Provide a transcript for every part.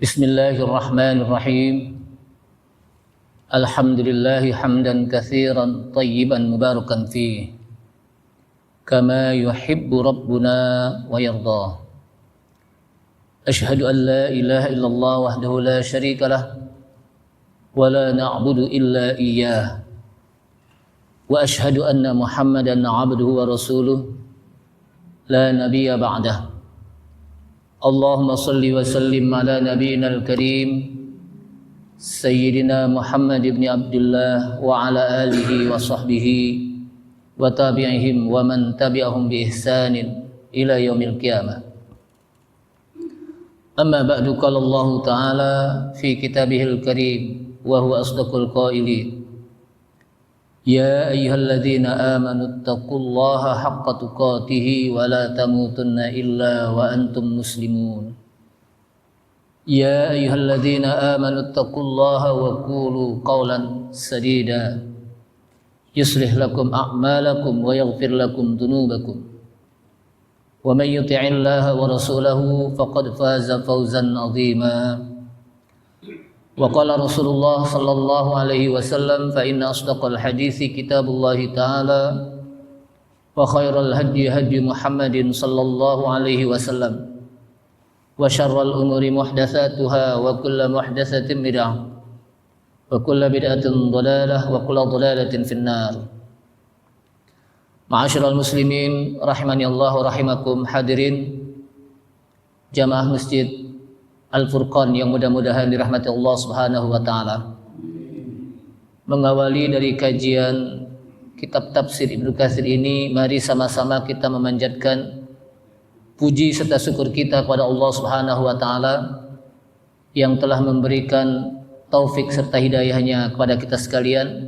Bismillahirrahmanirrahim. Alhamdulillahi hamdan katsiran tayyiban mubarakan fihi kama yuhibbu rabbuna wa yarda. Ashhadu an la ilaha illallah wahdahu la syarika lah wa la na'budu illa iyyah. Wa ashhadu anna Muhammadan 'abduhu wa rasuluh la nabiyya ba'dah. Allahumma salli wa sallim ala nabiyyina al-karim Sayyidina Muhammad ibn Abdullah wa ala alihi wa sahbihi wa tabi'ihim wa man tabi'ahum bi ihsanin ila yaumil qiyamah. Amma ba'du, qala Allah Ta'ala fi kitabihil karim wa huwa asdaqul qailin. Ya ayyuhalladzina amanu taqullaha haqqa tuqatih wa la tamutunna illa wa antum muslimun. Ya ayyuhalladzina amanu taqullaha wa qulu qawlan sadida yuslih lakum a'malakum wa yaghfir lakum dhunubakum. Wa may yuti'illaha wa rasulahu faqad faza fawzan 'azima. Wa qala Rasulullah sallallahu alaihi wasallam fa inna asdaqal hadithi kitabullahi ta'ala wa khairal hadi hadi Muhammadin sallallahu alaihi wasallam wa syarral umuri muhdatsatuha wa kullu muhdatsatin bid'ah wa kullu bid'atin dhalalah wa kullu dhalalatin finnar. Ma'asyiral muslimin rahimani Allah wa rahimakum, hadirin jamaah masjid Al-Furqan yang mudah-mudahan dirahmati Allah Subhanahu wa taala. Mengawali dari kajian kitab tafsir Ibnu Katsir ini, mari sama-sama kita memanjatkan puji serta syukur kita kepada Allah Subhanahu wa taala yang telah memberikan taufik serta hidayahnya kepada kita sekalian,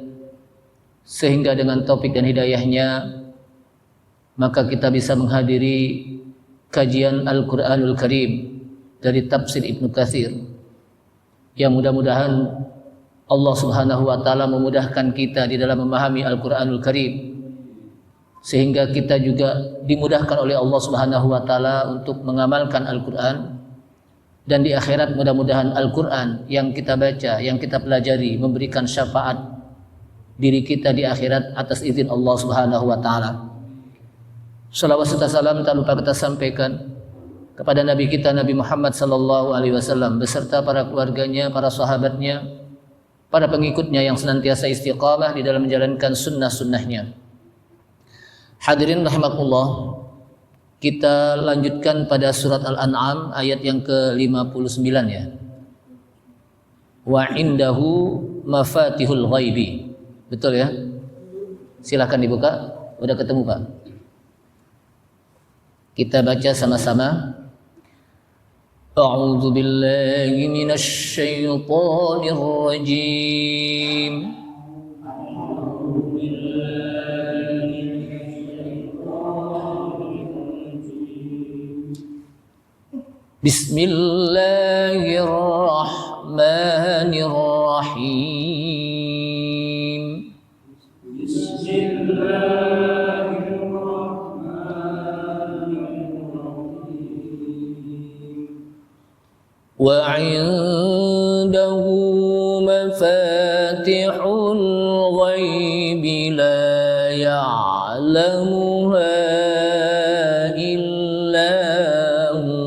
sehingga dengan taufik dan hidayahnya maka kita bisa menghadiri kajian Al-Qur'anul Karim dari tafsir Ibnu Katsir, yang mudah-mudahan Allah Subhanahu wa taala memudahkan kita di dalam memahami Al-Qur'anul Karim, sehingga kita juga dimudahkan oleh Allah Subhanahu wa taala untuk mengamalkan Al-Qur'an, dan di akhirat mudah-mudahan Al-Qur'an yang kita baca, yang kita pelajari memberikan syafaat diri kita di akhirat atas izin Allah Subhanahu wa taala. Shalawat serta salam tak lupa kita sampaikan kepada Nabi kita Nabi Muhammad sallallahu alaihi wasallam beserta para keluarganya, para sahabatnya, para pengikutnya yang senantiasa istiqamah di dalam menjalankan sunnah-sunnahnya. Hadirin rahimakumullah, kita lanjutkan pada surat Al-An'am ayat yang ke-59 ya. Wa indahu mafatihul ghaibi. Betul ya? Silakan dibuka. Udah ketemu Pak? Kita baca sama-sama. A'udzu billahi minasy syaithanir rajim. Bismillahirrahmanirrahim. Wa 'indahu mafatihul ghaibi la ya'lamuha illa hu.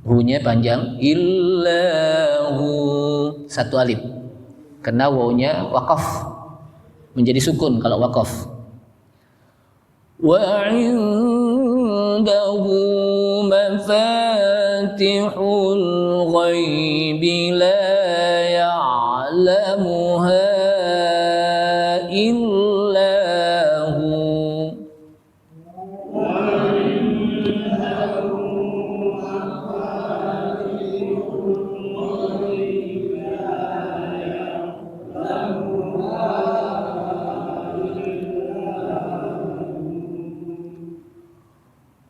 Hu-nya panjang, illahu, satu alif. Karena wawunya waqaf, menjadi sukun kalau waqaf. Wa 'indahu mafatihul ghaibi la ya'lamuha illa hu.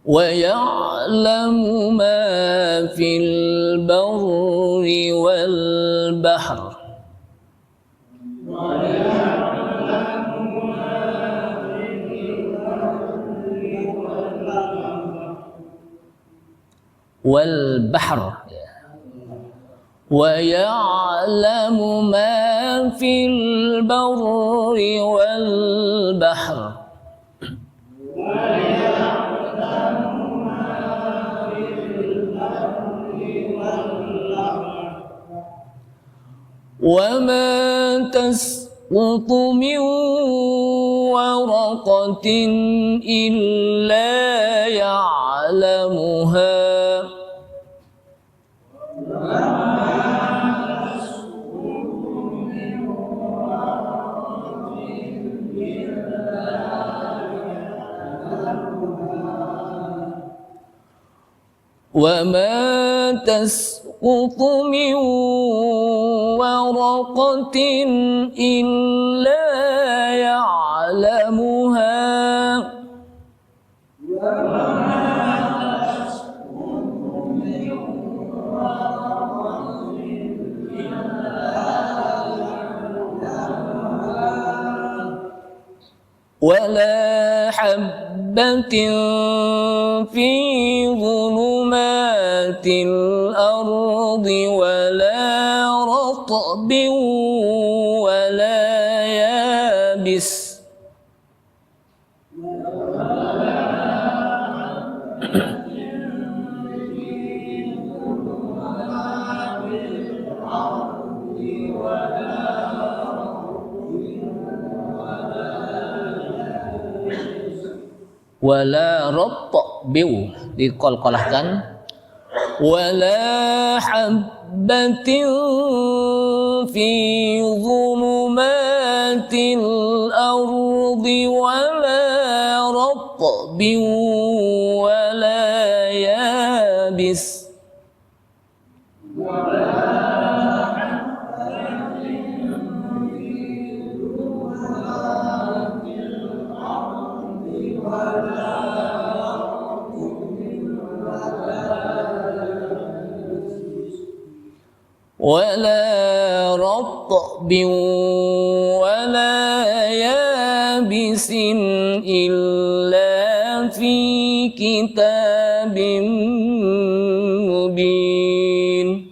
وَيَعْلَمُ مَا في البر والبحر والبحر ويعلم ما في البر والبحر وما تسقط من ورقة إلا يعلمها وما تسقط من ورقة إلا يعلمها ولا حبة في ظلمات الأرض ولا رطب ولا يابس wala ratbiu diqalqalahkan wala habbatin fi dhulumatil ardi wala ratbin wala yabis ولا رطب ولا يابس إلا في كتاب مبين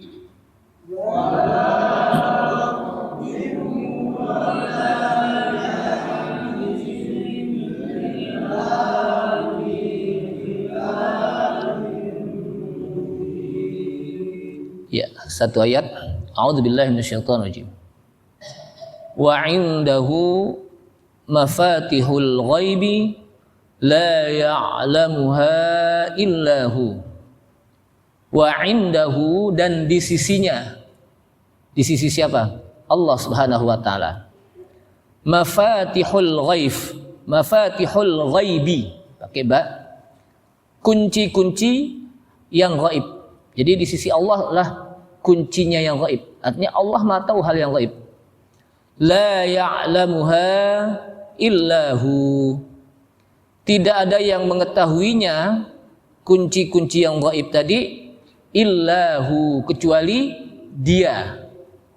Ya, satu ayat. A'udzubillahi minasyaitonir rajim. Wa 'indahu mafatihul ghaibi la ya'lamuha illahu. Wa 'indahu dan di sisinya. Di sisi siapa? Allah Subhanahu wa taala. Mafatihul ghaib, mafatihul ghaibi. Pakai ba. Kunci-kunci yang gaib. Jadi di sisi Allah lah kuncinya yang gaib. Artinya Allah Maha tahu hal yang gaib. La ya'lamuha illahu. Tidak ada yang mengetahuinya kunci-kunci yang gaib tadi illahu kecuali Dia.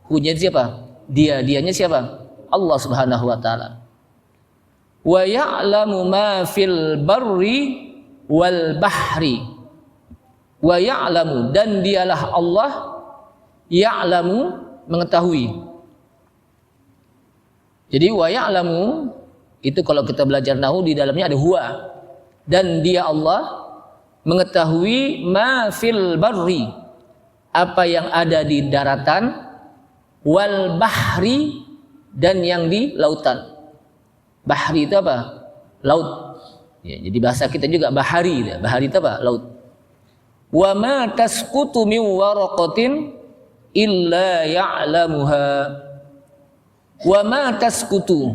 Hunya siapa? Dia. Dianya siapa? Allah Subhanahu wa taala. Wa ya'lamu ma fil barri wal bahri. Wa ya'lamu dan dialah Allah ya'lamu mengetahui. Jadi wa ya'lamu itu kalau kita belajar nahwu di dalamnya ada huwa dan dia Allah mengetahui ma fil barri apa yang ada di daratan wal bahri dan yang di lautan. Bahri itu apa? Laut. Ya, jadi bahasa kita juga bahari. Bahari itu apa? Laut. Wa ma tasqutu min waraqatin illa ya'lamuha. Wa ma tasqutu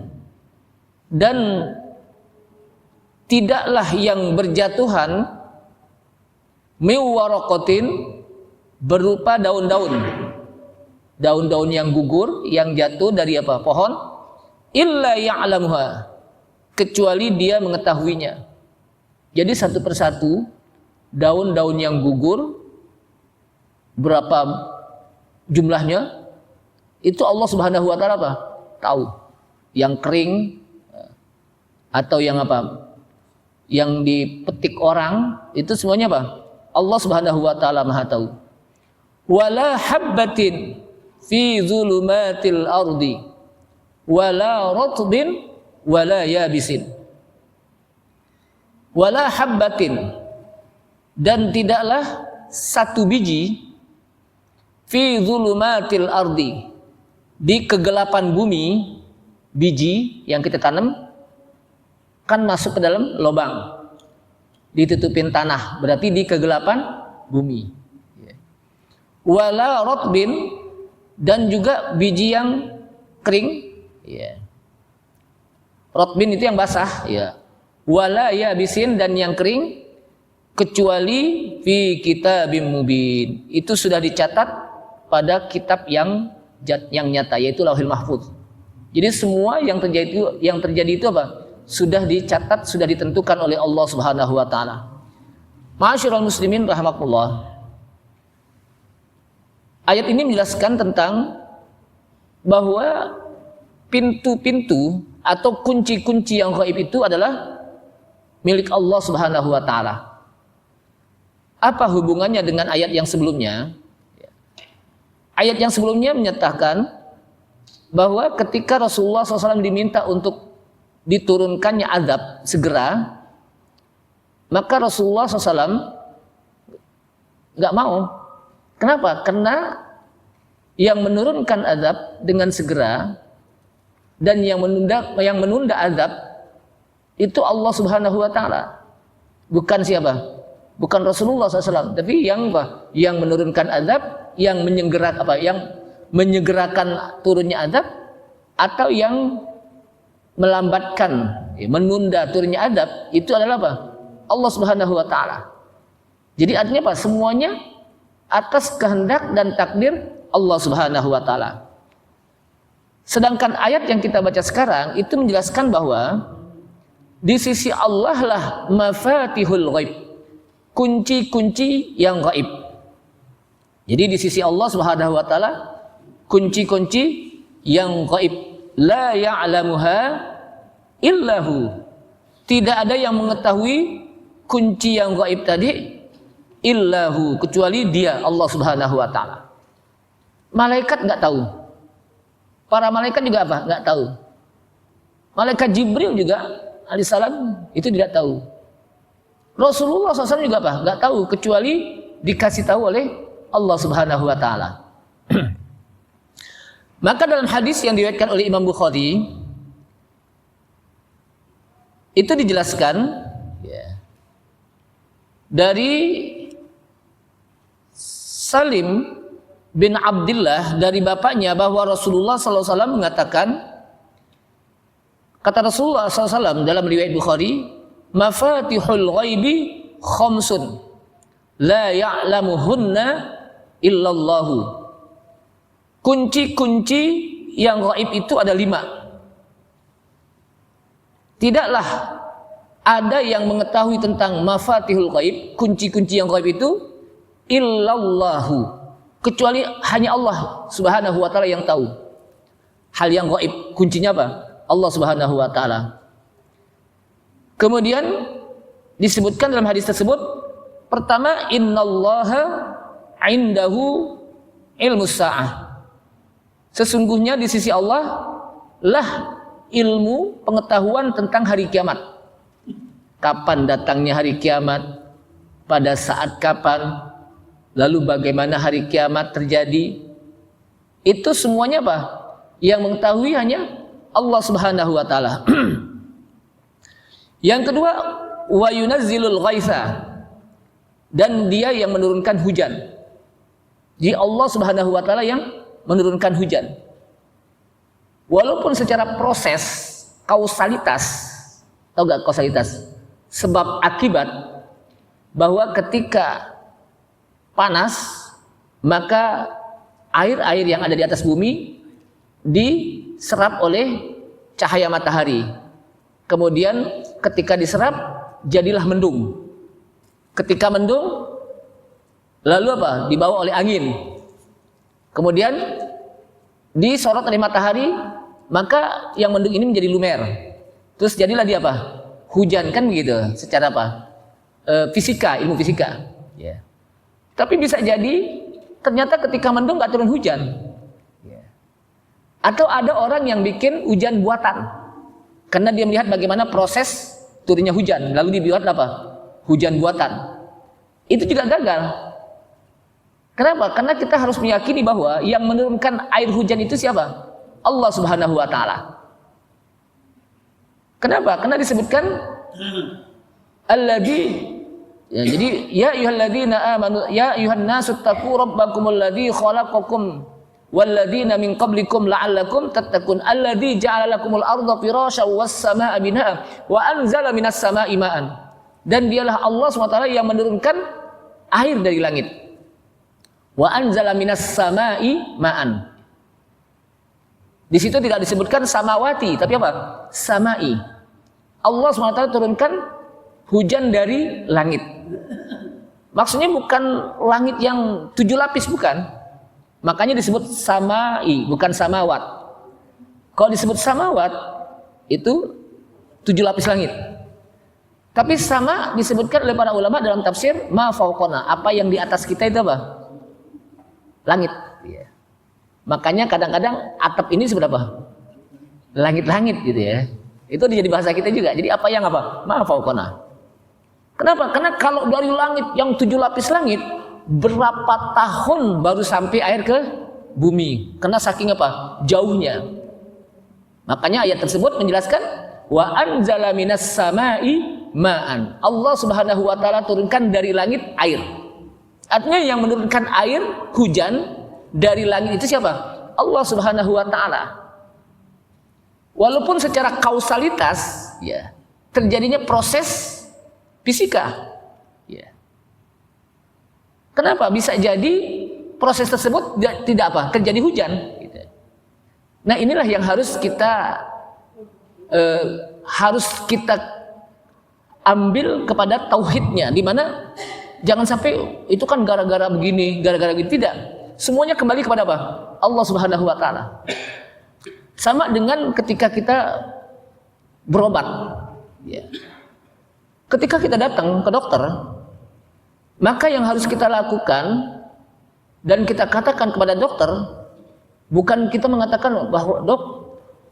dan tidaklah yang berjatuhan min waraqatin berupa daun-daun. Daun-daun yang gugur yang jatuh dari apa? Pohon illa ya'lamuha kecuali dia mengetahuinya. Jadi satu persatu daun-daun yang gugur berapa jumlahnya, itu Allah Subhanahu wa taala apa? Tahu. Yang kering atau yang apa? Yang dipetik orang, itu semuanya apa? Allah Subhanahu wa taala Maha tahu. Wala habbatin fi zulumatil ardi wala ratbin wala yabisin. Wala habbatin, dan tidaklah satu biji fi zulumatil ardi, di kegelapan bumi. Biji yang kita tanam kan masuk ke dalam lubang, ditutupin tanah, berarti di kegelapan bumi. Wala rotbin, dan juga biji yang kering. Rotbin itu yang basah. Wala yabisin, dan yang kering, kecuali fi kitabim mubin, itu sudah dicatat pada kitab yang nyata, yaitu Lauhul Mahfuz. Jadi semua yang terjadi itu apa? Sudah dicatat, sudah ditentukan oleh Allah Subhanahu wa taala. Ma'asyiral muslimin rahimakumullah. Ayat ini menjelaskan tentang bahwa pintu-pintu atau kunci-kunci yang gaib itu adalah milik Allah Subhanahu wa taala. Apa hubungannya dengan ayat yang sebelumnya? Ayat yang sebelumnya menyatakan bahwa ketika Rasulullah SAW diminta untuk diturunkannya azab segera, maka Rasulullah SAW nggak mau. Kenapa? Karena yang menurunkan azab dengan segera dan yang menunda azab itu Allah Subhanahu wa taala. Bukan siapa? Bukan Rasulullah SAW, tapi yang apa? Yang menurunkan azab, yang menyegerakan turunnya azab, atau yang melambatkan, menunda turunnya azab, itu adalah apa? Allah Subhanahu wa taala. Jadi artinya apa? Semuanya atas kehendak dan takdir Allah Subhanahu wa taala. Sedangkan ayat yang kita baca sekarang itu menjelaskan bahwa di sisi Allah lah mafatihul ghaib, kunci-kunci yang gaib. Jadi di sisi Allah Subhanahu wa taala kunci-kunci yang gaib, la ya'lamuha illahu. Tidak ada yang mengetahui kunci yang gaib tadi illahu, kecuali Dia, Allah Subhanahu wa taala. Malaikat enggak tahu. Para malaikat juga apa? Enggak tahu. Malaikat Jibril juga alaihissalam itu tidak tahu. Rasulullah SAW juga apa? Enggak tahu, kecuali dikasih tahu oleh Allah Subhanahu wa taala. Maka dalam hadis yang diriwayatkan oleh Imam Bukhari itu dijelaskan dari Salim bin Abdullah dari bapaknya bahwa Rasulullah SAW mengatakan, kata Rasulullah SAW dalam riwayat Bukhari, mafatihul ghaibi khamsun la ya'lamuhunna illallahu. Kunci-kunci yang gaib itu ada 5. Tidaklah ada yang mengetahui tentang mafatihul ghaib, kunci-kunci yang gaib itu, illallahu, kecuali hanya Allah Subhanahu wa taala yang tahu. Hal yang gaib, kuncinya apa? Allah Subhanahu wa taala. Kemudian disebutkan dalam hadis tersebut, pertama, innallaha indahu ilmus sa'ah. Sesungguhnya di sisi Allah lah ilmu pengetahuan tentang hari kiamat. Kapan datangnya hari kiamat, pada saat kapan, lalu bagaimana hari kiamat terjadi, itu semuanya apa? Yang mengetahui hanya Allah Subhanahu wa taala. Yang kedua, wa yunazzilul ghaitha, dan Dia yang menurunkan hujan. Jadi Allah Subhanahu wa taala yang menurunkan hujan. Walaupun secara proses kausalitas, tahu gak kausalitas? Sebab akibat, bahwa ketika panas maka air-air yang ada di atas bumi diserap oleh cahaya matahari. Kemudian ketika diserap jadilah mendung. Ketika mendung lalu apa? Dibawa oleh angin. Kemudian disorot oleh matahari, maka yang mendung ini menjadi lumer. Terus jadilah dia apa? Hujan, kan begitu. Secara apa? Fisika, ilmu fisika. Ya. Tapi bisa jadi ternyata ketika mendung nggak turun hujan. Ya. Atau ada orang yang bikin hujan buatan, karena dia melihat bagaimana proses turunnya hujan, lalu dibuat apa? Hujan buatan. Itu juga gagal. Kenapa? Karena kita harus meyakini bahwa yang menurunkan air hujan itu siapa? Allah Subhanahu wa taala. Kenapa? Karena disebutkan alladzi, ya, jadi ya ayyuhalladzina amanu ya ayyuhan nasu taqu rabbakumul ladzi khalaqakum walladzina min qablikum la'allakum tattaqun alladzi ja'ala lakumul arda firasyan was samaa'a binaa'a wa anzala minas samaa'i ma'an. Dan dialah Allah SWT yang menurunkan air dari langit. Wa anzala minas samaa'i ma'an. Di situ tidak disebutkan samawati, tapi apa? Sama'i. Allah SWT turunkan hujan dari langit. Maksudnya bukan langit yang 7 lapis, bukan. Makanya disebut sama'i, bukan samawat. Kalau disebut samawat, itu 7 lapis langit. Tapi sama disebutkan oleh para ulama dalam tafsir ma fauqona, apa yang di atas kita itu apa? Langit. Ya. Makanya kadang-kadang atap ini seberapa? Langit-langit gitu ya. Itu jadi bahasa kita juga. Jadi apa yang apa? Ma fauqona. Kenapa? Karena kalau dari langit yang 7 lapis langit, berapa tahun baru sampai air ke bumi? Karena saking apa? Jauhnya. Makanya ayat tersebut menjelaskan wa anzala minas samai ma'an. Allah Subhanahu wa taala turunkan dari langit air. Artinya yang menurunkan air hujan dari langit itu siapa? Allah Subhanahu wa taala. Walaupun secara kausalitas ya terjadinya proses fisika. Ya. Kenapa? Bisa jadi proses tersebut tidak apa? Terjadi hujan. Gitu. Nah inilah yang harus kita ambil kepada tauhidnya, di mana jangan sampai itu kan gara-gara begini, gara-gara begini, tidak. Semuanya kembali kepada apa? Allah Subhanahu wa taala. Sama dengan ketika kita berobat. Ya. Ketika kita datang ke dokter, maka yang harus kita lakukan dan kita katakan kepada dokter, bukan kita mengatakan bahwa dok,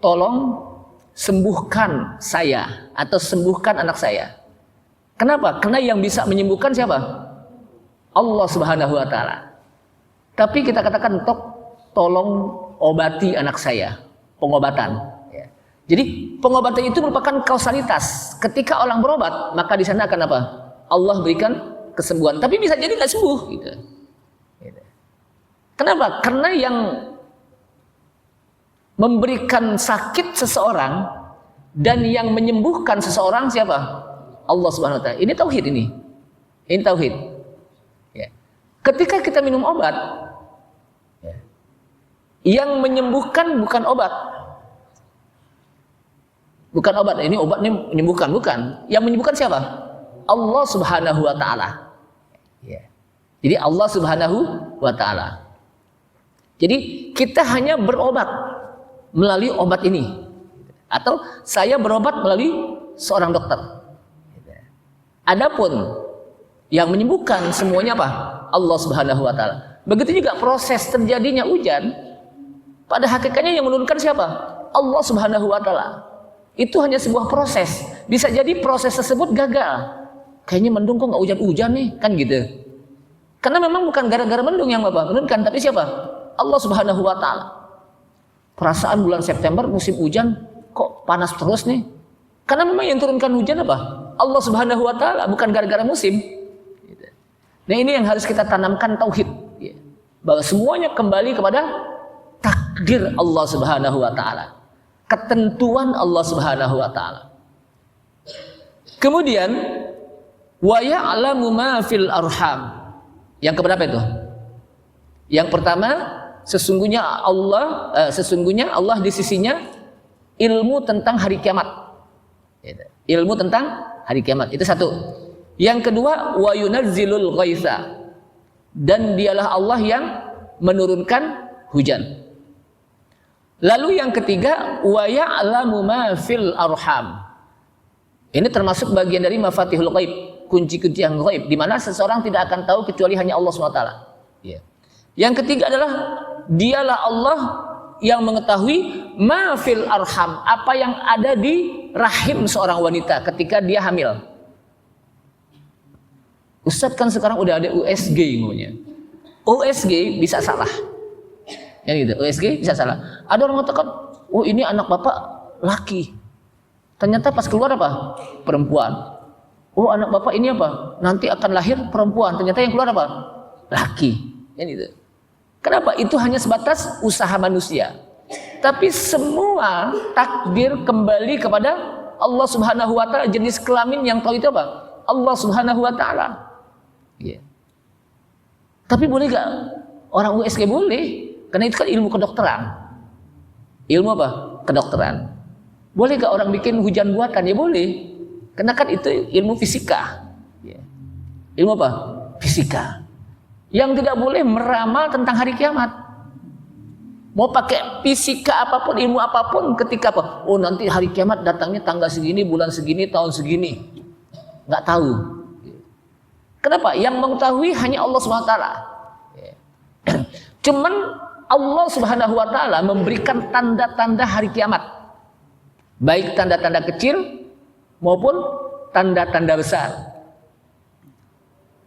tolong sembuhkan saya atau sembuhkan anak saya. Kenapa? Karena yang bisa menyembuhkan siapa? Allah Subhanahu wa taala. Tapi kita katakan, dok, tolong obati anak saya. Pengobatan. Ya. Jadi pengobatan itu merupakan kausalitas. Ketika orang berobat, maka di sana akan apa? Allah berikan kesembuhan. Tapi bisa jadi nggak sembuh. Gitu. Kenapa? Karena yang memberikan sakit seseorang dan yang menyembuhkan seseorang siapa? Allah Subhanahu wa taala. Ini tauhid ini. Ini tauhid. Ya. Ketika kita minum obat, ya, yang menyembuhkan bukan obat. Bukan obat. Ini obat ini menyembuhkan, bukan. Yang menyembuhkan siapa? Allah Subhanahu wa taala. Ya. Jadi Allah Subhanahu wa taala. Jadi kita hanya berobat melalui obat ini. Atau saya berobat melalui seorang dokter. Adapun yang menyembuhkan semuanya apa? Allah Subhanahu wa taala. Begitu juga proses terjadinya hujan, pada hakikatnya yang menurunkan siapa? Allah Subhanahu wa taala. Itu hanya sebuah proses. Bisa jadi proses tersebut gagal. Kayaknya mendung kok nggak hujan-hujan nih, kan gitu. Karena memang bukan gara-gara mendung yang Bapak menurunkan, tapi siapa? Allah Subhanahu wa taala. Perasaan bulan September musim hujan kok panas terus nih. Karena memang yang turunkan hujan apa? Allah Subhanahu wa taala, bukan gara-gara musim. Nah, ini yang harus kita tanamkan tauhid, ya. Bahwa semuanya kembali kepada takdir Allah Subhanahu wa taala. Ketentuan Allah Subhanahu wa taala. Kemudian wa ya'lamu ma fil arham. Yang keberapa itu? Yang pertama, sesungguhnya Allah di sisinya ilmu tentang hari kiamat. Ilmu tentang hari kiamat. Itu satu. Yang kedua, wa yunazzilul ghaitsa. dan dialah Allah yang menurunkan hujan. Lalu yang ketiga, wa ya'lamu ma fil arham. Ini termasuk bagian dari mafatihul ghaib, kunci-kunci yang ghaib, di mana seseorang tidak akan tahu kecuali hanya Allah SWT. Ya. Yang ketiga adalah dialah Allah yang mengetahui ma fil arham, apa yang ada di rahim seorang wanita ketika dia hamil. Ustadz kan sekarang udah ada USG namanya. USG bisa salah. Ya gitu, USG bisa salah. Ada orang mengatakan, oh ini anak bapak laki. Ternyata pas keluar apa? Perempuan. Oh anak bapak ini apa? Nanti akan lahir perempuan. Ternyata yang keluar apa? Laki. Ya gitu. Kenapa? Itu hanya sebatas usaha manusia. Tapi semua takdir kembali kepada Allah Subhanahu wa taala. Jenis kelamin yang tahu itu apa? Allah Subhanahu wa taala. Ya. Tapi boleh gak orang USG? Boleh. Karena itu kan ilmu kedokteran. Ilmu apa? Kedokteran. Boleh gak orang bikin hujan buatan? Ya boleh. Karena kan itu ilmu fisika. Ya. Ilmu apa? Fisika. Yang tidak boleh meramal tentang hari kiamat. Mau pakai fisika apapun, ilmu apapun, ketika apa? Oh nanti hari kiamat datangnya tanggal segini, bulan segini, tahun segini. Nggak tahu. Kenapa? Yang mengetahui hanya Allah SWT. Ya. Cuman Allah Subhanahu wa taala memberikan tanda-tanda hari kiamat. Baik tanda-tanda kecil maupun tanda-tanda besar.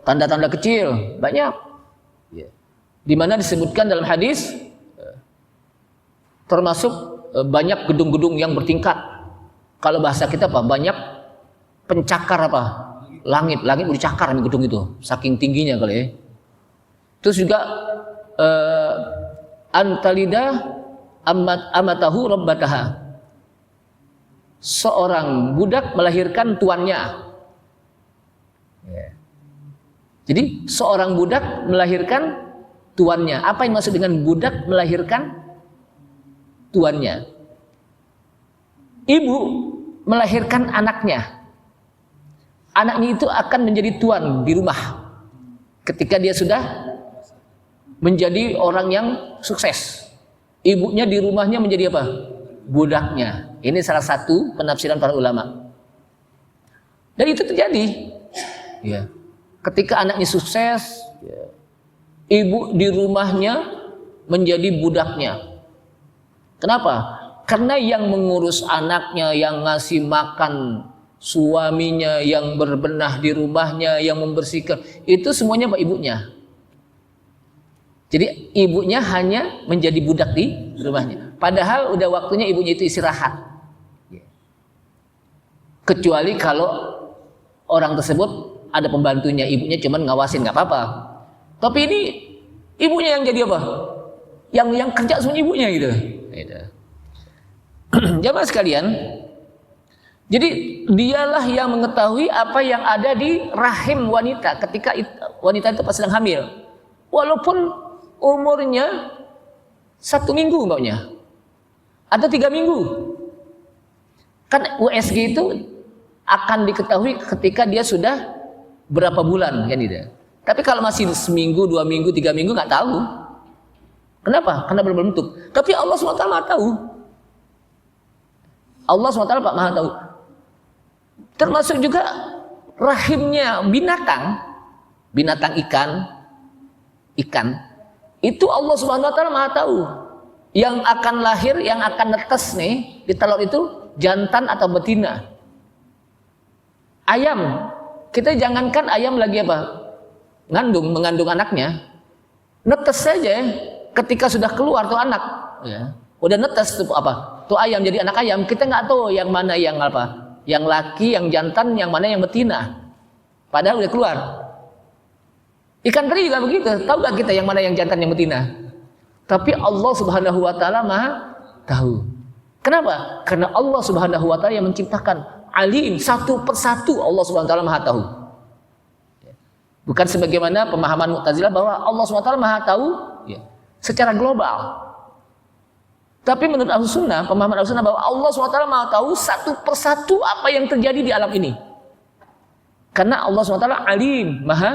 Tanda-tanda kecil banyak. Di mana disebutkan dalam hadis termasuk banyak gedung-gedung yang bertingkat. Kalau bahasa kita apa? Banyak pencakar apa? Langit bercakar di gedung itu. Saking tingginya kali ya. Terus juga antalida amatahu rabbataha. Seorang budak melahirkan tuannya. Ya. Jadi seorang budak melahirkan tuannya. Apa yang maksud dengan budak melahirkan tuannya? Ibu melahirkan anaknya. Anaknya itu akan menjadi tuan di rumah ketika dia sudah menjadi orang yang sukses. Ibunya di rumahnya menjadi apa? Budaknya. Ini salah satu penafsiran para ulama. Dan itu terjadi. Ya. Ketika anaknya sukses, ya, ibu di rumahnya menjadi budaknya. Kenapa? Karena yang mengurus anaknya, yang ngasih makan suaminya, yang berbenah di rumahnya, yang membersihkan, itu semuanya pak ibunya. Jadi ibunya hanya menjadi budak di rumahnya. Padahal udah waktunya ibunya itu istirahat. Kecuali kalau orang tersebut ada pembantunya, ibunya cuman ngawasin, nggak apa-apa. Tapi ini ibunya yang jadi apa? Yang kerja semua ibunya gitu. Jamaah sekalian, jadi dialah yang mengetahui apa yang ada di rahim wanita ketika wanita itu pas sedang hamil. Walaupun umurnya 1 minggu mbaknya, atau 3 minggu. Kan USG itu akan diketahui ketika dia sudah berapa bulan kan tidak. Tapi kalau masih 1 minggu, 2 minggu, 3 minggu nggak tahu. Kenapa? Karena belum bentuk. Tapi Allah SWT maha tahu. Allah SWT maha tahu. Termasuk juga rahimnya binatang ikan. Itu Allah SWT maha tahu. Yang akan lahir, yang akan netes nih di telur itu jantan atau betina. Ayam, kita jangankan ayam lagi apa? Mengandung anaknya. Netes saja ketika sudah keluar tuh anak, ya. Udah netes tuh apa? Tuh ayam jadi anak ayam, kita nggak tahu yang mana yang apa? Yang laki, yang jantan, yang mana yang betina. Padahal udah keluar. Ikan teri juga begitu, tahu nggak kita yang mana yang jantan, yang betina? Tapi Allah Subhanahu wa taala maha tahu. Kenapa? Karena Allah Subhanahu wa taala yang menciptakan. Alim, satu persatu Allah Subhanahu wa taala maha tahu. Bukan sebagaimana pemahaman Mu'tazilah bahwa Allah Subhanahu wa taala maha tahu ya, secara global. Tapi menurut Ahlussunnah, pemahaman Ahlussunnah bahwa Allah Subhanahu wa taala maha tahu satu persatu apa yang terjadi di alam ini. Karena Allah Subhanahu wa taala alim, maha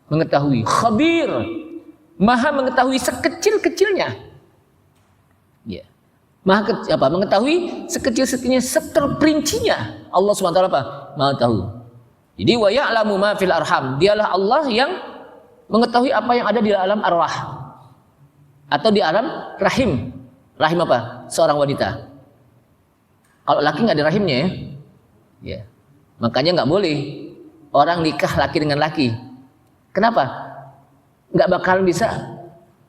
mengetahui. Khabir, maha mengetahui sekecil-kecilnya. Ya. Mengetahui sekecil-sekecilnya, seterperincinya. Allah SWT apa? Maha tahu. Jadi wa ya'lamu ma fil arham. Dialah Allah yang mengetahui apa yang ada di alam arwah atau di alam rahim. Rahim apa? Seorang wanita. Kalau laki nggak ada rahimnya ya. Ya. Makanya nggak boleh orang nikah laki dengan laki. Kenapa? Nggak bakal bisa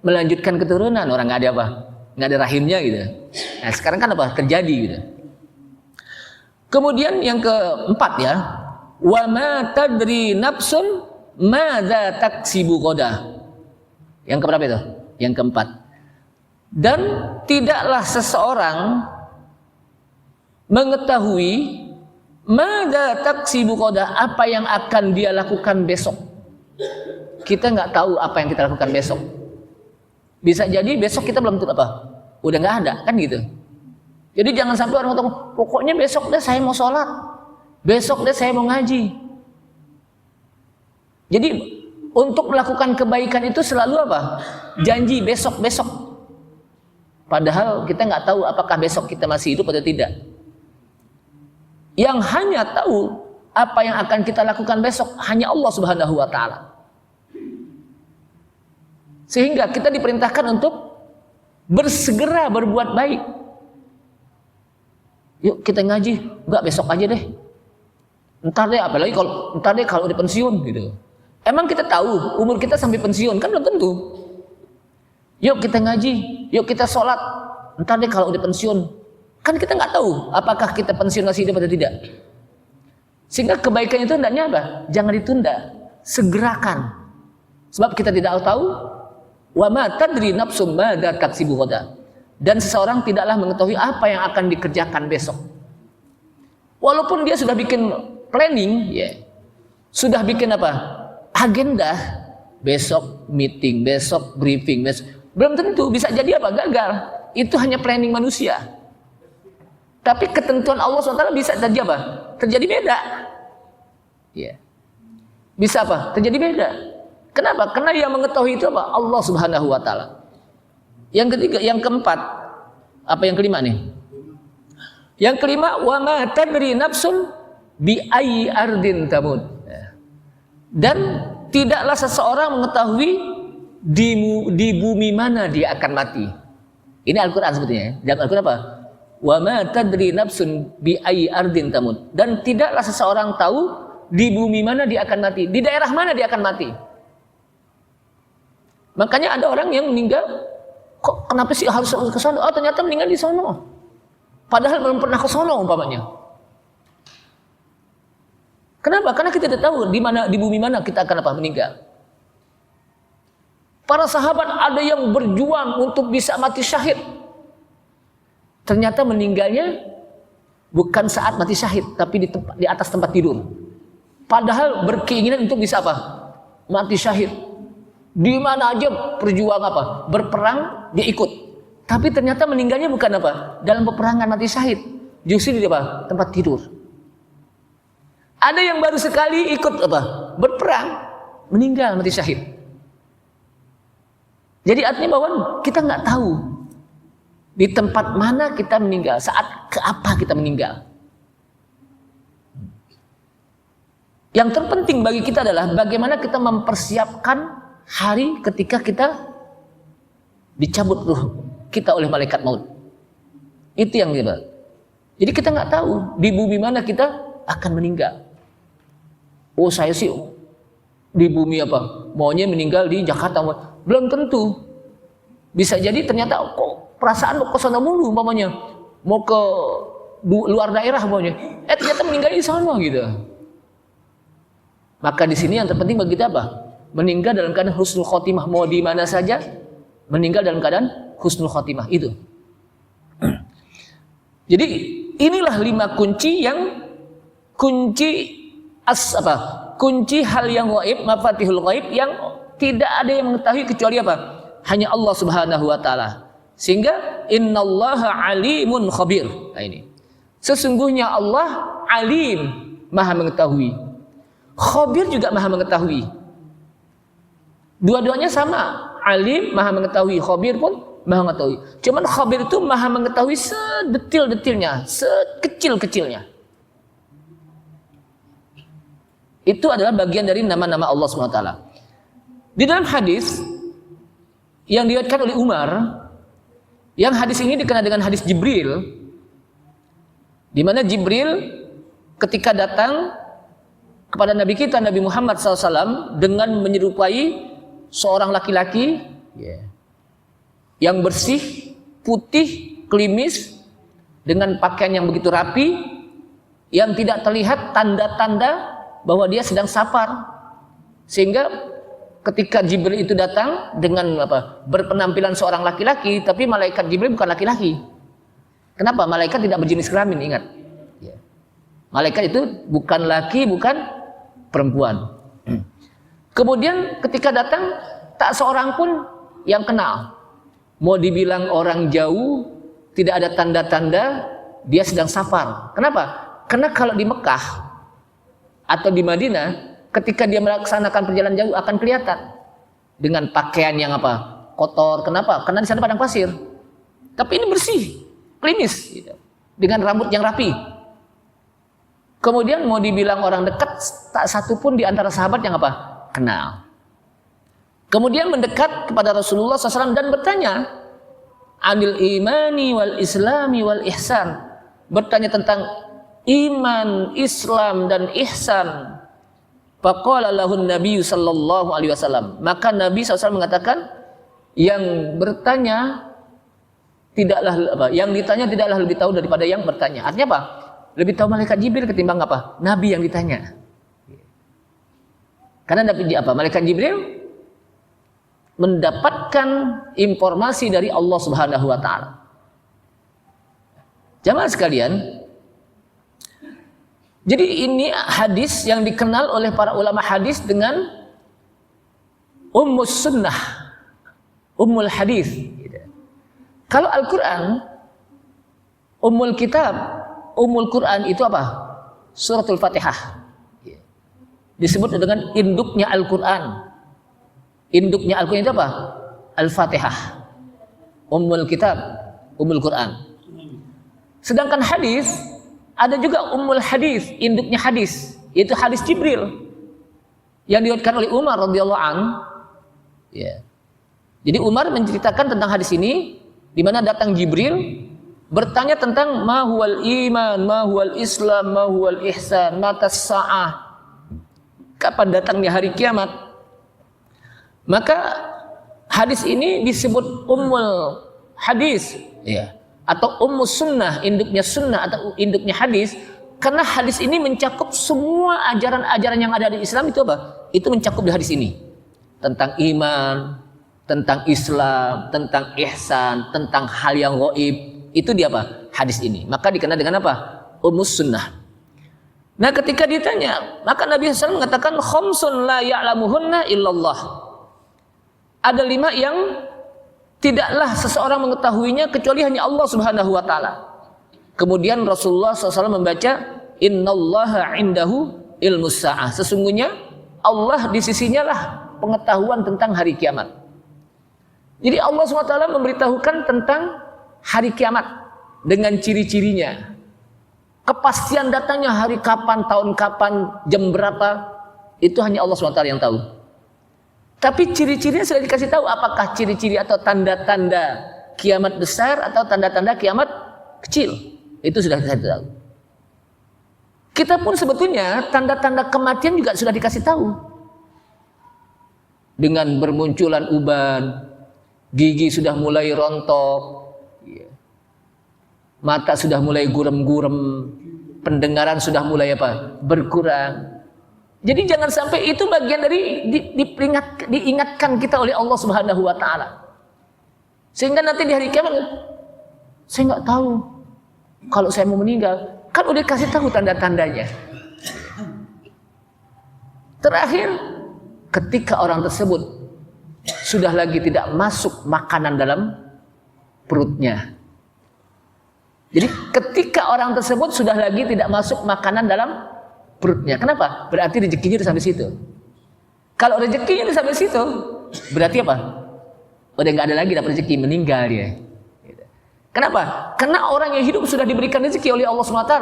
melanjutkan keturunan, orang nggak ada apa? Nggak ada rahimnya gitu. Nah sekarang kan apa? Terjadi gitu. Kemudian yang keempat ya, wa ma tadri nafsun madza taksibu ghadah. Yang keberapa itu? Yang keempat. Dan tidaklah seseorang mengetahui madza taksibu ghadah, apa yang akan dia lakukan besok. Kita nggak tahu apa yang kita lakukan besok. Bisa jadi besok kita belum tahu apa, udah nggak ada kan gitu. Jadi jangan sampai orang ngomong, pokoknya besok deh saya mau sholat, besok deh saya mau ngaji. Jadi untuk melakukan kebaikan itu selalu apa? Janji besok-besok. Padahal kita nggak tahu apakah besok kita masih hidup atau tidak. Yang hanya tahu apa yang akan kita lakukan besok hanya Allah Subhanahu wa Ta'ala. Sehingga kita diperintahkan untuk bersegera berbuat baik. Yuk kita ngaji, enggak besok aja deh. Ntar deh, apalagi kalau udah pensiun gitu. Emang kita tahu umur kita sampai pensiun? Kan belum tentu. Yuk kita ngaji, yuk kita sholat. Ntar deh kalau udah pensiun. Kan kita nggak tahu apakah kita pensiun masih hidup atau tidak. Sehingga kebaikan itu hendaknya apa? Jangan ditunda, segerakan. Sebab kita tidak tahu. Wa ma tadri nafsum madza taksibu ghadan. Dan seseorang tidaklah mengetahui apa yang akan dikerjakan besok. Walaupun dia sudah bikin planning, ya, sudah bikin apa? Agenda. Besok meeting, besok briefing, besok. Belum tentu, bisa jadi apa? Gagal. Itu hanya planning manusia. Tapi ketentuan Allah SWT bisa terjadi apa? Terjadi beda. Ya. Bisa apa? Terjadi beda. Kenapa? Karena yang mengetahui itu apa? Allah Subhanahu wa Ta'ala. Yang ketiga, yang keempat, apa yang kelima nih? Yang kelima, wa ma tadri nafsun bi ayyi ardin tamut. Dan tidaklah seseorang mengetahui di bumi mana dia akan mati. Ini Al-Qur'an sebetulnya. Dalam Al-Qur'an apa? Wa ma tadri nafsun bi ayyi ardin tamut. Dan tidaklah seseorang tahu di bumi mana dia akan mati, di daerah mana dia akan mati. Makanya ada orang yang meninggal, kok kenapa sih harus ke sana? Oh ternyata meninggal di sana. Padahal belum pernah ke sana umpamanya. Kenapa? Karena kita tidak tahu di bumi mana kita akan apa meninggal. Para sahabat ada yang berjuang untuk bisa mati syahid. Ternyata meninggalnya bukan saat mati syahid, tapi di atas tempat tidur. Padahal berkeinginan untuk bisa apa? Mati syahid. Di mana aja perjuang apa? Berperang, dia ikut. Tapi ternyata meninggalnya bukan apa? Dalam peperangan mati syahid. Justru di apa? Tempat tidur. Ada yang baru sekali ikut apa? Berperang, meninggal mati syahid. Jadi artinya bahwa kita nggak tahu di tempat mana kita meninggal, saat ke apa kita meninggal. Yang terpenting bagi kita adalah bagaimana kita mempersiapkan hari ketika kita dicabut ruh kita oleh malaikat maut. Itu yang kita. Jadi kita nggak tahu di bumi mana kita akan meninggal. Oh saya sih di bumi apa? Maunya meninggal di Jakarta. Belum tentu. Bisa jadi ternyata kok perasaan mau ke sana mulu umpamanya. Mau ke luar daerah umpamanya. Ternyata meninggal di sana gitu. Maka di sini yang terpenting bagi kita apa? Meninggal dalam keadaan husnul khotimah, mau di mana saja meninggal dalam keadaan husnul khotimah itu. Jadi inilah 5 kunci yang kunci hal yang gaib, mafatihul gaib yang tidak ada yang mengetahui kecuali apa? Hanya Allah Subhanahu wa Ta'ala. Sehingga innallaha alimun khabir. Nah ini. Sesungguhnya Allah alim, maha mengetahui. Khabir juga maha mengetahui. Dua-duanya sama. Alim, maha mengetahui. Khabir pun maha mengetahui. Cuman khabir itu maha mengetahui sedetil-detilnya, sekecil-kecilnya. Itu adalah bagian dari nama-nama Allah SWT. Di dalam hadis yang diriwayatkan oleh Umar, yang hadis ini dikenal dengan hadis Jibril, di mana Jibril ketika datang kepada Nabi kita Nabi Muhammad SAW dengan menyerupai seorang laki-laki yang bersih, putih, klimis, dengan pakaian yang begitu rapi, yang tidak terlihat tanda-tanda bahwa dia sedang safar. Sehingga ketika Jibril itu datang dengan berpenampilan seorang laki-laki, tapi malaikat Jibril bukan laki-laki. Kenapa? Malaikat tidak berjenis kelamin, ingat. Malaikat itu bukan laki, bukan perempuan. Kemudian ketika datang, tak seorang pun yang kenal. Mau dibilang orang jauh, tidak ada tanda-tanda dia sedang safar. Kenapa? Karena kalau di Mekah atau di Madinah, ketika dia melaksanakan perjalanan jauh akan kelihatan dengan pakaian yang kotor. Kenapa? Karena di sana padang pasir. Tapi ini bersih, klimis, gitu, dengan rambut yang rapi. Kemudian mau dibilang orang dekat, tak satu pun di antara sahabat yang kenal. Kemudian mendekat kepada Rasulullah SAW dan bertanya, anil imani wal islami wal ihsan, bertanya tentang iman, Islam dan ihsan. Faqala lahun Nabi sallallahu alaihi wasallam. Maka Nabi SAW mengatakan, yang bertanya tidaklah yang ditanya tidaklah lebih tahu daripada yang bertanya. Artinya apa? Lebih tahu malaikat Jibril ketimbang Nabi yang ditanya. Karena malaikat Jibril mendapatkan informasi dari Allah Subhanahu wa taala. Jamaah sekalian, jadi ini hadis yang dikenal oleh para ulama hadis dengan Ummus Sunnah, Ummul Hadis. Kalau Al-Quran, Ummul Kitab, Ummul Quran itu Suratul Fatihah. Disebut dengan induknya Al-Quran. Induknya Al-Quran itu Al-Fatihah. Ummul Kitab, Ummul Quran. Sedangkan hadis, ada juga Ummul Hadis, induknya hadis, yaitu hadis Jibril yang diriwayatkan oleh Umar radhiyallahu an. Jadi Umar menceritakan tentang hadis ini, di mana datang Jibril bertanya tentang ma huwal iman, ma huwal islam, ma huwal ihsan, matas sa'ah. Kapan datangnya hari kiamat? Maka hadis ini disebut Ummul Hadis, atau Ummus Sunnah, induknya sunnah atau induknya hadis, karena hadis ini mencakup semua ajaran-ajaran yang ada di Islam. Itu Itu mencakup di hadis ini. Tentang iman, tentang Islam, tentang ihsan, tentang hal yang gaib. Itu dia hadis ini. Maka dikenal dengan Ummus Sunnah. Nah, ketika ditanya, maka Nabi SAW mengatakan khamsun la ya'lamuhunna illallah. Ada 5 yang tidaklah seseorang mengetahuinya kecuali hanya Allah Subhanahu wa taala. Kemudian Rasulullah SAW membaca innallaha indahu ilmus sa'ah. Sesungguhnya Allah di sisinya lah pengetahuan tentang hari kiamat. Jadi Allah SWT memberitahukan tentang hari kiamat dengan ciri-cirinya. Kepastian datangnya hari kapan, tahun kapan, jam berapa, itu hanya Allah SWT yang tahu. Tapi ciri-cirinya sudah dikasih tahu. Apakah ciri-ciri atau tanda-tanda kiamat besar atau tanda-tanda kiamat kecil? Itu sudah dikasih tahu. Kita pun sebetulnya tanda-tanda kematian juga sudah dikasih tahu. Dengan bermunculan uban, gigi sudah mulai rontok, mata sudah mulai gurem-gurem, pendengaran sudah mulai berkurang. Jadi jangan sampai itu bagian dari diingatkan kita oleh Allah Subhanahu wa taala. Sehingga nanti di hari kiamat, saya nggak tahu kalau saya mau meninggal. Kan udah kasih tahu tanda-tandanya. Terakhir, ketika orang tersebut sudah lagi tidak masuk makanan dalam perutnya. Jadi ketika orang tersebut sudah lagi tidak masuk makanan dalam perutnya. Kenapa? Berarti rezekinya sudah sampai situ. Kalau rezekinya sudah sampai situ, berarti apa? Udah nggak ada lagi dapat rezeki, meninggal dia. Kenapa? Karena orang yang hidup sudah diberikan rezeki oleh Allah SWT.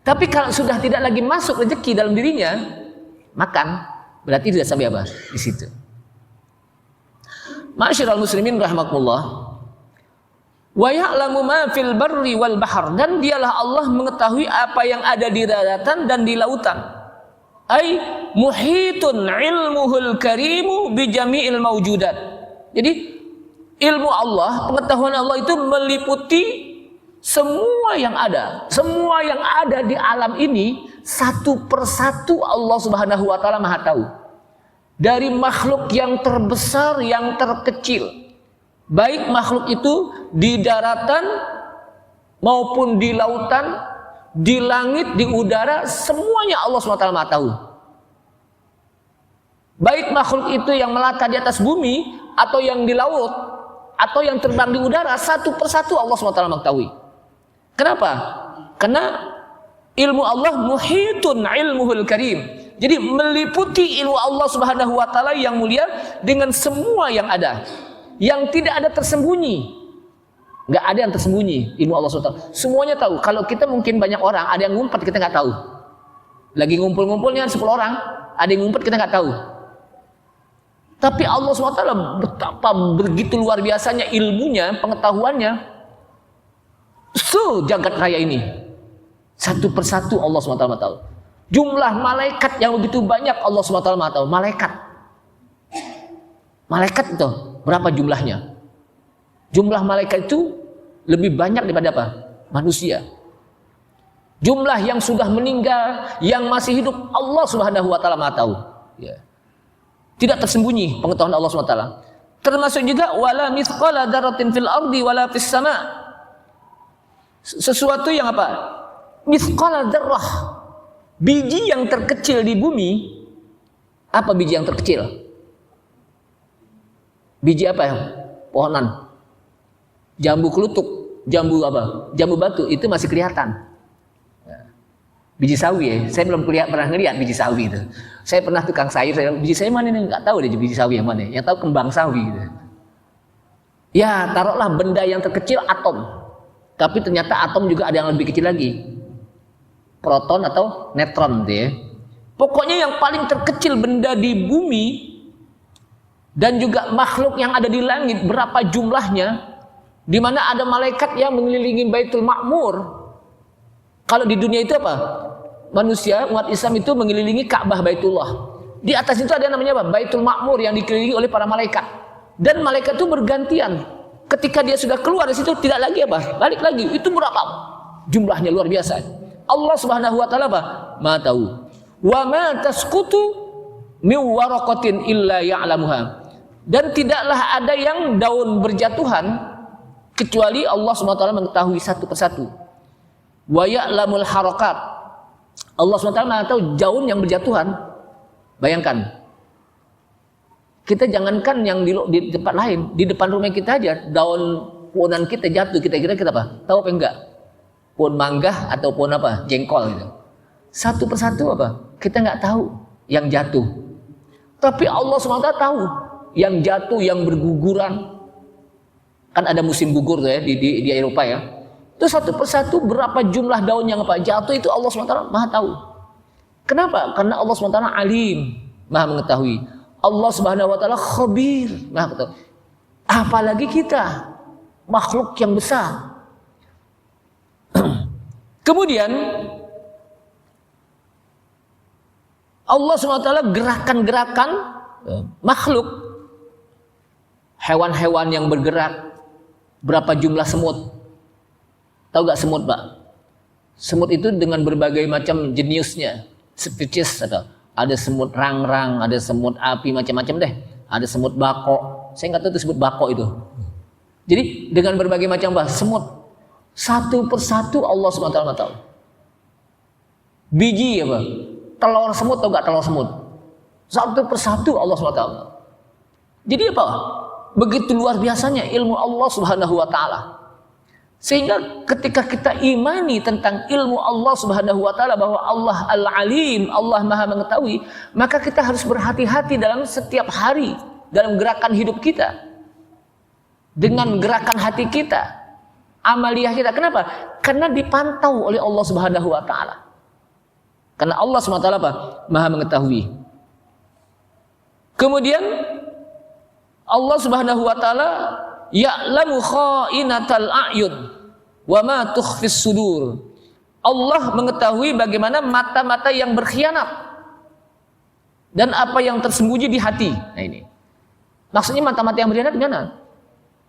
Tapi kalau sudah tidak lagi masuk rezeki dalam dirinya, makan, berarti tidak sampai apa? Di situ. Ma'asyiral muslimin rahimakumullah. Wa ya'lamu ma fil barri wal bahr, dan dialah Allah mengetahui apa yang ada di daratan dan di lautan. Ai muhitun ilmuhul karimu bi jami'il mawjudat. Jadi ilmu Allah, pengetahuan Allah itu meliputi semua yang ada. Semua yang ada di alam ini satu persatu Allah Subhanahu wa taala Maha tahu. Dari makhluk yang terbesar yang terkecil. Baik makhluk itu di daratan maupun di lautan, di langit, di udara, semuanya Allah SWT Maha tahu. Baik makhluk itu yang melata di atas bumi, atau yang di laut, atau yang terbang di udara, satu persatu Allah SWT mengetahui. Kenapa? Karena ilmu Allah muhitun ilmuhul karim. Jadi meliputi ilmu Allah Subhanahu wa taala yang mulia dengan semua yang ada. Yang tidak ada tersembunyi, nggak ada yang tersembunyi ilmu Allah SWT. Semuanya tahu. Kalau kita mungkin banyak orang, ada yang ngumpet kita nggak tahu. Lagi ngumpul-ngumpulnya 10 orang, ada yang ngumpet kita nggak tahu. Tapi Allah SWT betapa begitu luar biasanya ilmunya, pengetahuannya. Jagat raya ini satu persatu Allah SWT tahu. Jumlah malaikat yang begitu banyak Allah SWT tahu. Malaikat itu berapa jumlahnya? Jumlah malaikat itu lebih banyak daripada apa? Manusia. Jumlah yang sudah meninggal, yang masih hidup, Allah Subhanahu wa taala Maha tahu. Ya. Tidak tersembunyi pengetahuan Allah SWT. Termasuk juga wala mithqala dzarratin fil ardi wala fis sama. Sesuatu yang apa? Mithqala dzarrah. Biji yang terkecil di bumi. Apa biji yang terkecil? Biji apa ya? Pohonan. Jambu kelutuk, jambu apa? Jambu batu itu masih kelihatan. Biji sawi ya. Saya belum pernah ngelihat biji sawi itu. Saya pernah tukang sayur, saya bilang, biji sawi mana ini? Enggak tahu deh biji sawi yang mana. Yang tahu kembang sawi gitu. Ya, taruhlah benda yang terkecil atom. Tapi ternyata atom juga ada yang lebih kecil lagi. Proton atau neutron gitu ya. Pokoknya yang paling terkecil benda di bumi dan juga makhluk yang ada di langit, berapa jumlahnya, di mana ada malaikat yang mengelilingi Baitul Ma'mur. Kalau di dunia itu apa? Manusia, umat Islam itu mengelilingi Ka'bah Baitullah. Di atas itu ada namanya apa? Baitul Ma'mur yang dikelilingi oleh para malaikat. Dan malaikat itu bergantian. Ketika dia sudah keluar dari situ tidak lagi apa? Balik lagi. Itu berapa? Jumlahnya luar biasa. Allah Subhanahu wa taala apa? Maha tahu. Wa ma tasqutu min waraqatin illa ya'lamuha. Dan tidaklah ada yang daun berjatuhan kecuali Allah SWT mengetahui satu persatu. Wa ya'lamul harakat. Allah SWT tahu daun yang berjatuhan. Bayangkan. Kita jangankan yang di tempat lain, di depan rumah kita aja daun pohonan kita jatuh, kita kira kita apa? Tahu apa enggak? Pohon mangga atau pohon apa? Jengkol gitu. Satu persatu apa? Kita nggak tahu yang jatuh. Tapi Allah SWT tahu yang jatuh, yang berguguran. Kan ada musim gugur tuh ya di Eropa ya. Itu satu persatu berapa jumlah daun yang apa jatuh itu Allah SWT Maha tahu. Kenapa? Karena Allah SWT alim, Maha mengetahui. Allah Subhanahu wa taala khabir, Maha mengetahui. Apalagi kita makhluk yang besar. Kemudian Allah SWT gerakan-gerakan makhluk, hewan-hewan yang bergerak, berapa jumlah semut. Tahu gak semut, Pak? Semut itu dengan berbagai macam jenisnya, spesies ada semut rang-rang, ada semut api, macam-macam deh. Ada semut bako. Saya nggak tahu itu semut bako itu. Jadi dengan berbagai macam semut, satu persatu Allah SWT tahu. Biji apa? Telur semut, tahu gak telur semut? Satu persatu Allah SWT. Jadi apa? Begitu luar biasanya ilmu Allah Subhanahu wa taala. Sehingga ketika kita imani tentang ilmu Allah Subhanahu wa taala bahwa Allah Al-Alim, Allah Maha mengetahui, maka kita harus berhati-hati dalam setiap hari dalam gerakan hidup kita, dengan gerakan hati kita, amaliyah kita. Kenapa? Karena dipantau oleh Allah Subhanahu wa taala. Karena Allah Subhanahu wa taala apa? Maha mengetahui. Kemudian Allah Subhanahu wa taala ya'lamu kha'inatal a'yun wa ma tukhfis sudur. Allah mengetahui bagaimana mata-mata yang berkhianat dan apa yang tersembunyi di hati. Nah ini. Maksudnya mata-mata yang berkhianat gimana?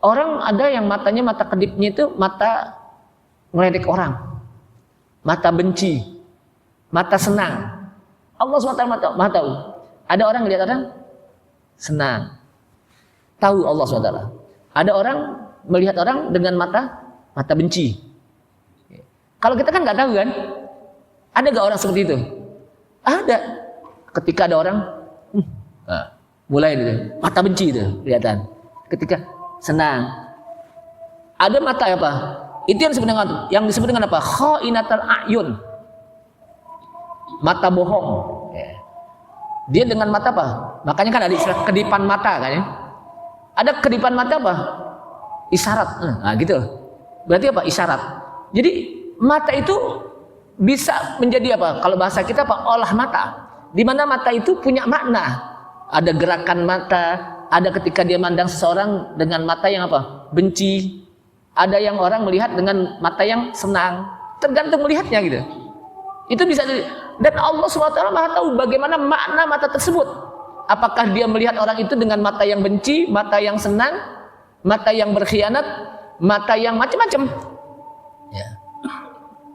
Orang ada yang matanya, mata kedipnya itu mata ngeledek orang, mata benci, mata senang. Allah SWT maha tahu. Ada orang lihat orang senang, tahu Allah SWT. Ada orang melihat orang dengan mata benci. Kalau kita kan nggak tahu kan, ada nggak orang seperti itu? Ada. Ketika ada orang, mulai itu, mata benci itu kelihatan. Ketika senang, ada mata apa? Itu yang disebut dengan apa? Kha'inatal a'yun, mata bohong. Dia dengan mata apa? Makanya kan ada istilah kedipan mata kan ya? Ada kedipan mata apa? Isyarat. Nah gitu. Berarti apa? Isyarat. Jadi mata itu bisa menjadi apa? Kalau bahasa kita apa? Olah mata. Di mana mata itu punya makna. Ada gerakan mata, ada ketika dia mandang seseorang dengan mata yang apa? Benci. Ada yang orang melihat dengan mata yang senang. Tergantung melihatnya gitu. Itu bisa. Dan Allah SWT maha tahu bagaimana makna mata tersebut. Apakah dia melihat orang itu dengan mata yang benci, mata yang senang, mata yang berkhianat, mata yang macam-macam. Ya.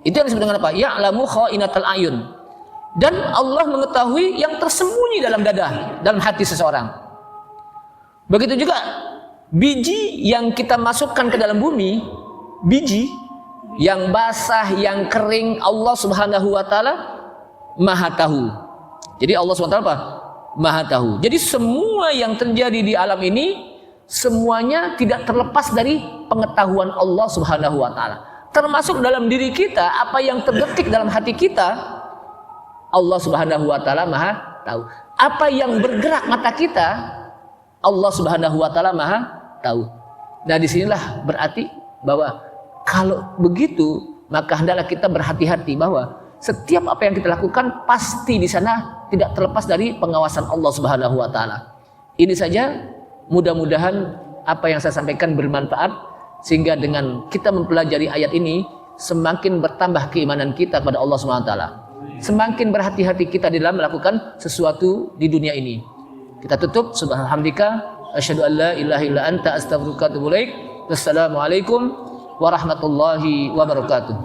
Itu yang disebut dengan apa? Ya'lamu kha'inatal a'yun. Dan Allah mengetahui yang tersembunyi dalam dada, dalam hati seseorang. Begitu juga biji yang kita masukkan ke dalam bumi, biji yang basah, yang kering, Allah Subhanahu wa taala maha tahu. Jadi Allah Subhanahu wa taala apa? Maha tahu. Jadi semua yang terjadi di alam ini semuanya tidak terlepas dari pengetahuan Allah Subhanahu wa taala. Termasuk dalam diri kita, apa yang terdetik dalam hati kita, Allah Subhanahu wa taala maha tahu. Apa yang bergerak mata kita, Allah Subhanahu wa taala maha tahu. Nah, disinilah berarti bahwa kalau begitu, maka hendaklah kita berhati-hati bahwa setiap apa yang kita lakukan pasti di sana tidak terlepas dari pengawasan Allah Subhanahu wa taala. Ini saja, mudah-mudahan apa yang saya sampaikan bermanfaat, sehingga dengan kita mempelajari ayat ini semakin bertambah keimanan kita kepada Allah Subhanahu wa taala. Semakin berhati-hati kita di dalam melakukan sesuatu di dunia ini. Kita tutup, subhanallah, asyhadu an la ilaha illa anta astaghfiruka wa atubu ilaik. Wassalamualaikum warahmatullahi wabarakatuh.